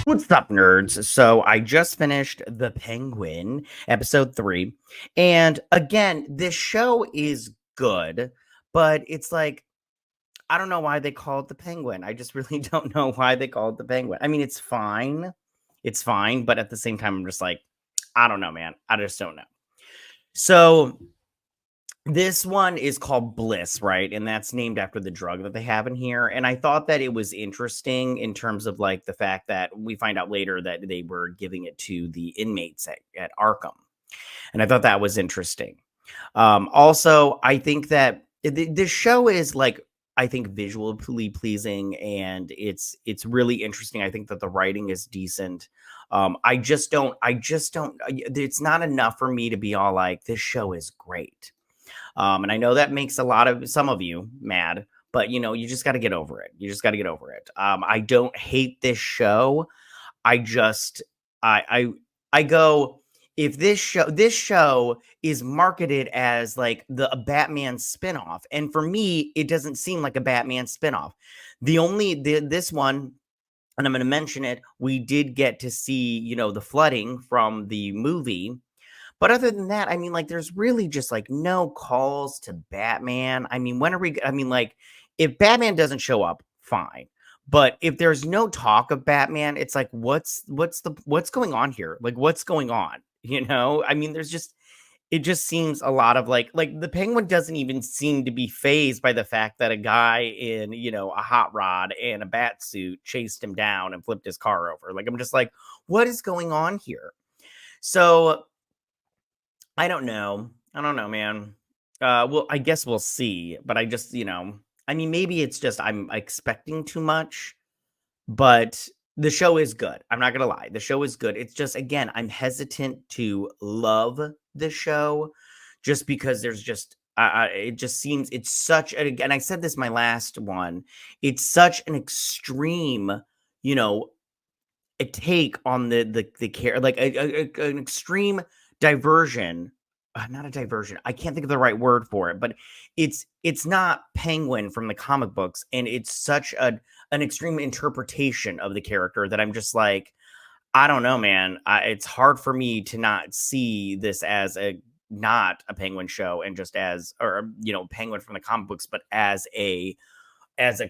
What's up, nerds? So I just finished The Penguin, episode 3. And again, this show is good, but it's like, I don't know why they call it The Penguin. I just really don't know why they call it The Penguin. I mean, it's fine. It's fine. But at the same time, I'm just like, I don't know, man. I just don't know. So this one is called Bliss, right? And that's named after the drug that they have in here. And I thought that it was interesting in terms of like the fact that we find out later that they were giving it to the inmates at Arkham. And I thought that was interesting. Also, I think that this show is like, I think visually pleasing and it's really interesting. I think that the writing is decent. It's not enough for me to be all like, this show is great. And I know that makes some of you mad, but you just got to get over it. You just got to get over it. I don't hate this show. I just, I go, if this show is marketed as like a Batman spinoff, and for me, it doesn't seem like a Batman spinoff. This one, and I'm going to mention it, we did get to see, the flooding from the movie, but other than that, I mean, like, there's really just like no calls to Batman. I mean, like, if Batman doesn't show up, fine. But if there's no talk of Batman, it's like, what's going on here? Like, what's going on? I mean, it just seems a lot of like the Penguin doesn't even seem to be phased by the fact that a guy in, a hot rod and a bat suit chased him down and flipped his car over. Like, I'm just like, what is going on here? So I don't know. I don't know, man. Well, I guess we'll see. But I just, I mean, maybe it's just I'm expecting too much, but the show is good. I'm not gonna lie. The show is good. It's just, again, I'm hesitant to love the show just because there's just it just seems it's such and I said this my last one. It's such an extreme, you know, a take on the care, like an extreme diversion. Not a diversion. I can't think of the right word for it, but it's not Penguin from the comic books, and it's such an extreme interpretation of the character that I'm just like, I don't know, man. It's hard for me to not see this as not a Penguin show, and just as, or Penguin from the comic books, but as a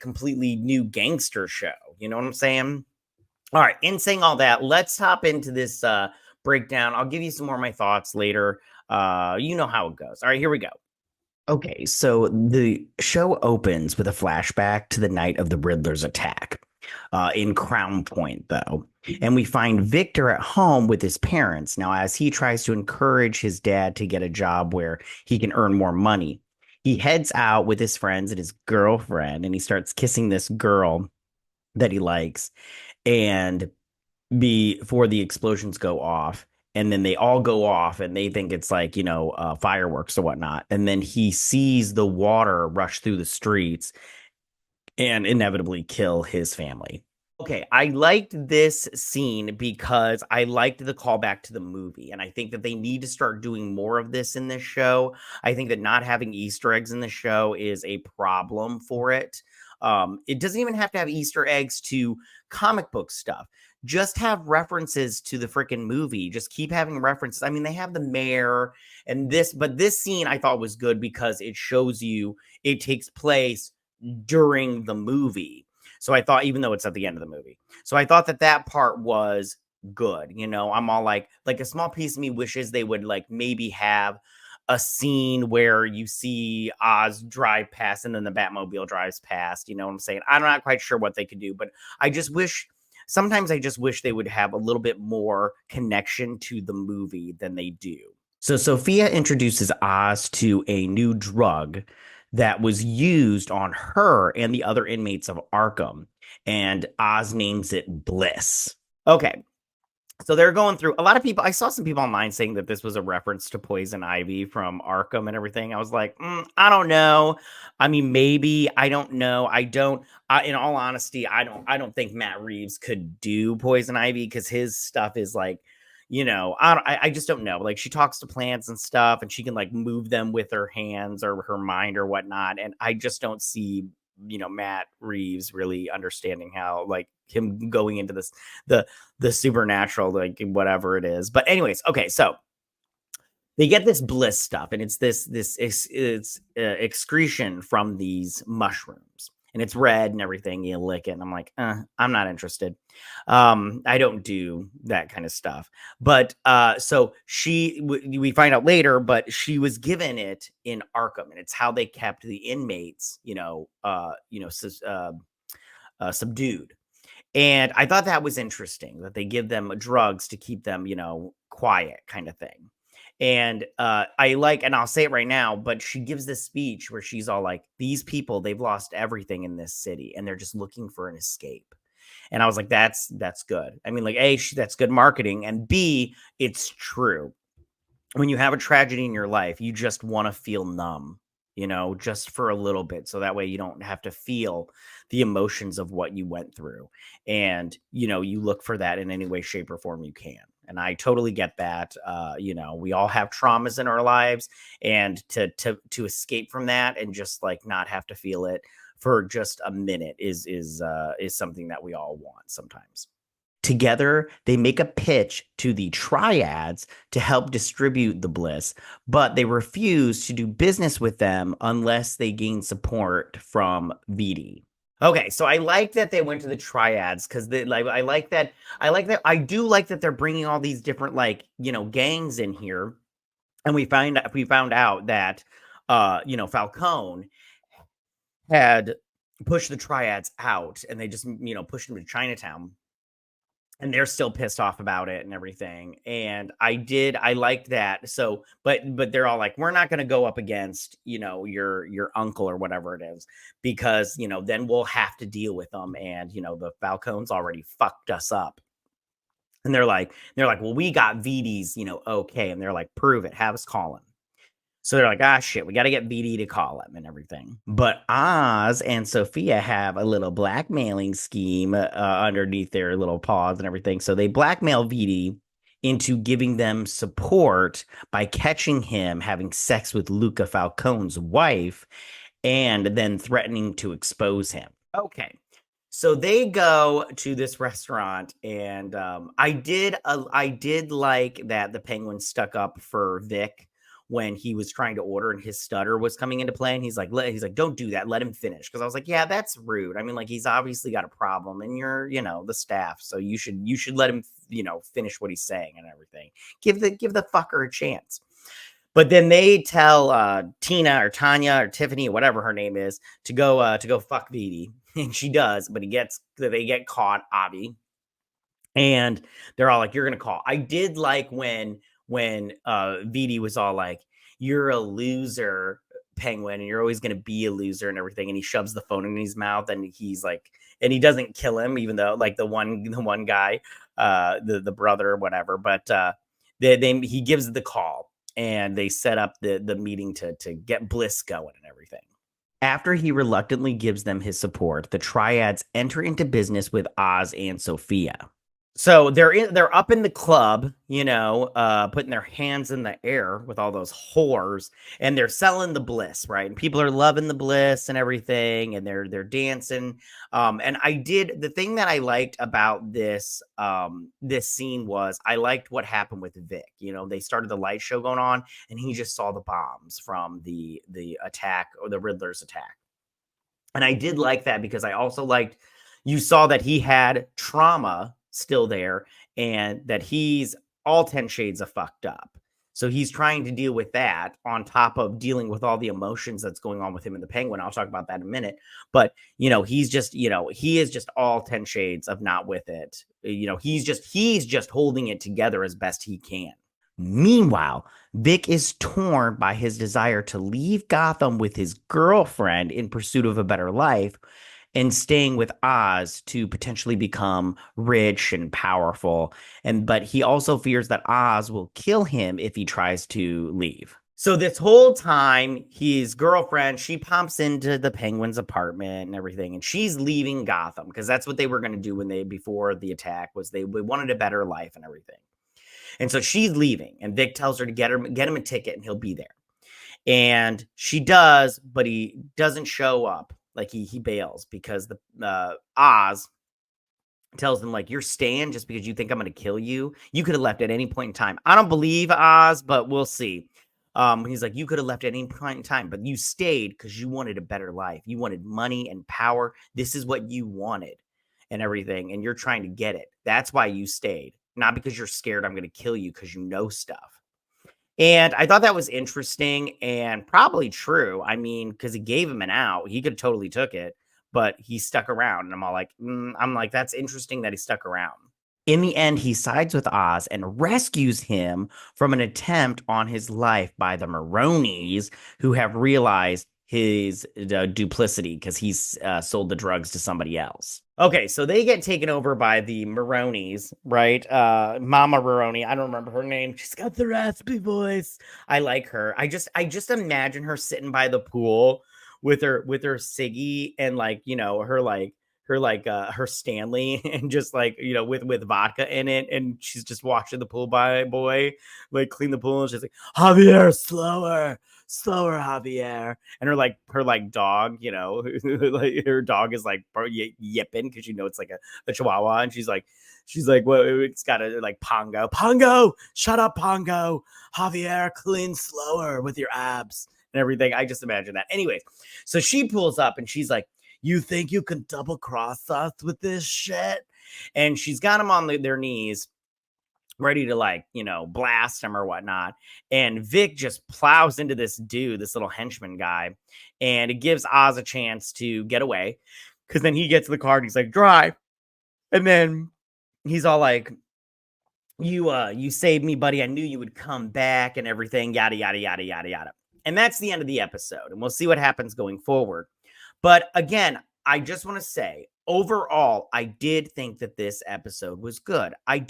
completely new gangster show. You know what I'm saying? All right. In saying all that, let's hop into this breakdown. I'll give you some more of my thoughts later. You know how it goes. All right, here we go. Okay, so the show opens with a flashback to the night of the Riddler's attack in Crown Point, though. And we find Victor at home with his parents. Now, as he tries to encourage his dad to get a job where he can earn more money, he heads out with his friends and his girlfriend, and he starts kissing this girl that he likes. And before the explosions go off, and then they all go off and they think it's like, fireworks or whatnot. And then he sees the water rush through the streets and inevitably kill his family. Okay, I liked this scene because I liked the callback to the movie, and I think that they need to start doing more of this in this show. I think that not having Easter eggs in the show is a problem for it. It doesn't even have to have Easter eggs to comic book stuff. Just have references to the freaking movie. Just keep having references. I mean, they have the mayor and this, but this scene I thought was good because it shows you it takes place during the movie. So I thought, even though it's at the end of the movie, so I thought that part was good. I'm all like a small piece of me wishes they would like maybe have a scene where you see Oz drive past and then the Batmobile drives past. You know what I'm saying? I'm not quite sure what they could do, but sometimes I just wish they would have a little bit more connection to the movie than they do. So Sophia introduces Oz to a new drug that was used on her and the other inmates of Arkham, and Oz names it Bliss. Okay, so they're going through a lot of people. I saw some people online saying that this was a reference to Poison Ivy from Arkham and everything. I was like, I don't know. I mean, maybe. I don't know. In all honesty, I don't think Matt Reeves could do Poison Ivy because his stuff is like, I just don't know. Like, she talks to plants and stuff, and she can like move them with her hands or her mind or whatnot. And I just don't see Matt Reeves really understanding how, like, him going into this, the supernatural, like, whatever it is. But anyways, okay, so they get this bliss stuff, and it's it's excretion from these mushrooms, and it's red and everything. You lick it, and I'm like, I'm not interested. I don't do that kind of stuff. But so we find out later, but she was given it in Arkham, and it's how they kept the inmates, subdued. And I thought that was interesting that they give them drugs to keep them, quiet, kind of thing. And and I'll say it right now, but she gives this speech where she's all like, these people, they've lost everything in this city and they're just looking for an escape. And I was like, that's good. I mean, like, A, that's good marketing. And B, it's true. When you have a tragedy in your life, you just want to feel numb, just for a little bit. So that way you don't have to feel the emotions of what you went through. And, you look for that in any way, shape, or form you can. And I totally get that. We all have traumas in our lives, and to escape from that and just like not have to feel it for just a minute is something that we all want sometimes. Together, they make a pitch to the triads to help distribute the bliss, but they refuse to do business with them unless they gain support from VD. Okay, so I like that they went to the triads because I like that. I do like that they're bringing all these different gangs in here, and we found out that Falcone had pushed the triads out, and they just pushed them to Chinatown. And they're still pissed off about it and everything. And I liked that. So, but they're all like, we're not going to go up against, your uncle or whatever it is, because, then we'll have to deal with them. And, the Falcones already fucked us up. And they're like, well, we got VD's, okay. And they're like, prove it. Have us call him. So they're like, shit, we got to get VD to call him and everything. But Oz and Sofia have a little blackmailing scheme underneath their little paws and everything. So they blackmail VD into giving them support by catching him having sex with Luca Falcone's wife and then threatening to expose him. Okay. So they go to this restaurant, and I did like that the Penguin stuck up for Vic when he was trying to order and his stutter was coming into play, and he's like, don't do that, let him finish. Because I was like, yeah, that's rude. I mean, like, he's obviously got a problem, and you're the staff, so you should let him finish what he's saying and everything. Give the fucker a chance. But then they tell Tina or Tanya or Tiffany or whatever her name is to go fuck VD, and she does. But they get caught, Avi, and they're all like, "You're gonna call." I did like when VD was all like, "You're a loser, Penguin, and you're always gonna be a loser and everything." And he shoves the phone in his mouth, and he's like, and he doesn't kill him, even though like the one guy, the brother or whatever. But he gives the call. And they set up the meeting to get bliss going and everything. After he reluctantly gives them his support, the triads enter into business with Oz and Sofia. So they're up in the club, putting their hands in the air with all those whores, and they're selling the bliss, right? And people are loving the bliss and everything, and they're dancing. And the thing that I liked about this scene was I liked what happened with Vic. They started the light show going on, and he just saw the bombs from the attack, or the Riddler's attack. And I did like that because I also liked, you saw that he had trauma still there, and that he's all 10 shades of fucked up. So he's trying to deal with that on top of dealing with all the emotions that's going on with him and the Penguin. I'll talk about that in a minute. But, he's just, he is just all 10 shades of not with it. He's just holding it together as best he can. Meanwhile, Vic is torn by his desire to leave Gotham with his girlfriend in pursuit of a better life, and staying with Oz to potentially become rich and powerful. But he also fears that Oz will kill him if he tries to leave. So this whole time, his girlfriend, she pops into the Penguin's apartment and everything, and she's leaving Gotham because that's what they were going to do before the attack, was they wanted a better life and everything. And so she's leaving, and Vic tells her to get him a ticket and he'll be there. And she does, but he doesn't show up. Like he bails because the Oz tells him like, you're staying just because you think I'm going to kill you. You could have left at any point in time. I don't believe Oz, but we'll see. He's like, you could have left at any point in time, but you stayed because you wanted a better life. You wanted money and power. This is what you wanted and everything. And you're trying to get it. That's why you stayed, not because you're scared I'm going to kill you because you know stuff. And I thought that was interesting and probably true. I mean, because he gave him an out. He could have totally took it, but he stuck around. And I'm like, that's interesting that he stuck around. In the end, he sides with Oz and rescues him from an attempt on his life by the Maronis, who have realized his duplicity because he's sold the drugs to somebody else. Okay, so they get taken over by the Maronis, right? Mama Maroni, I don't remember her name. She's got the raspy voice. I like her. I just imagine her sitting by the pool with her ciggy and like, you know, her Stanley and just like, you know, with vodka in it, and she's just watching the pool boy like clean the pool, and she's like, Javier, slower, Javier. And her dog, you know, like her dog is like yipping because you know it's like a chihuahua, and she's like, well, it's got a like Pongo, shut up, Pongo, Javier, clean slower with your abs and everything. I just imagine that. Anyways, so she pulls up and she's like, you think you can double cross us with this shit? And she's got them on their knees, ready to like, you know, blast him or whatnot. And Vic just plows into this dude, this little henchman guy. And it gives Oz a chance to get away. Because then he gets to the car and he's like, drive. And then he's all like, you saved me, buddy. I knew you would come back and everything, yada, yada, yada, yada, yada. And that's the end of the episode. And we'll see what happens going forward. But again, I just want to say, overall, I did think that this episode was good. I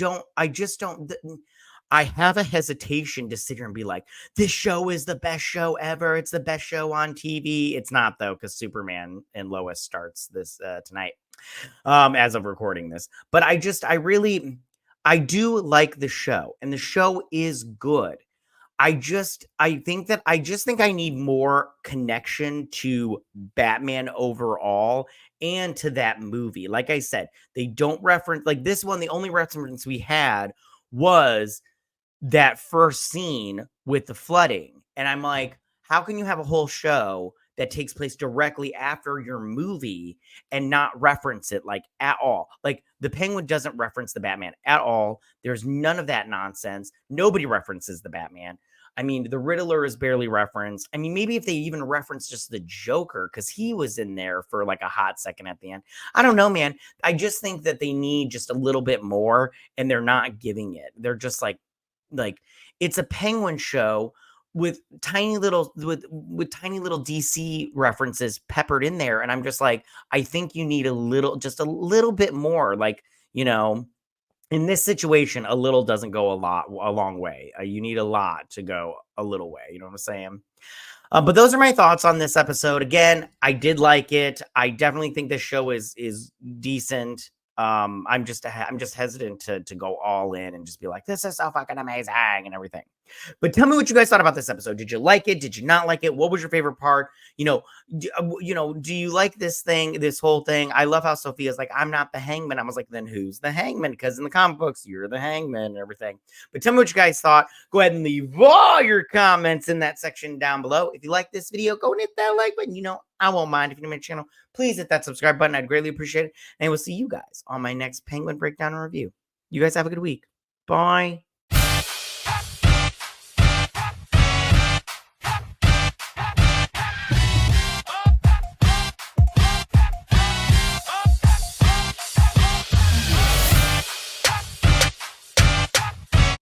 have a hesitation to sit here and be like, this show is the best show ever. It's the best show on TV. It's not, though, because Superman and Lois starts this tonight as of recording this. But I do like the show, and the show is good. I just think I need more connection to Batman overall and to that movie. Like I said, they don't reference like this one. The only reference we had was that first scene with the flooding. And I'm like, how can you have a whole show that takes place directly after your movie and not reference it like at all? Like the Penguin doesn't reference the Batman at all. There's none of that nonsense. Nobody references the Batman. I mean, the Riddler is barely referenced. I mean, maybe if they even reference just the Joker, because he was in there for like a hot second at the end. I don't know, man. I just think that they need just a little bit more, and they're not giving it. They're just like it's a Penguin show with tiny little DC references peppered in there, and I'm just like, I think you need just a little bit more, like, you know. In this situation, a little doesn't go a long way. You need a lot to go a little way. You know what I'm saying? But those are my thoughts on this episode. Again, I did like it. I definitely think this show is decent. I'm just hesitant to go all in and just be like, this is so fucking amazing and everything. But tell me what you guys thought about this episode. Did you like it? Did you not like it? What was your favorite part? You know, do you like this whole thing? I love how Sophia's like, I'm not the hangman. I was like, then who's the hangman? Because in the comic books, you're the hangman and everything. But tell me what you guys thought. Go ahead and leave all your comments in that section down below. If you like this video, go and hit that like button. You know, I won't mind. If you're new to my channel, please hit that subscribe button. I'd greatly appreciate it. And we'll see you guys on my next Penguin breakdown and review. You guys have a good week. Bye.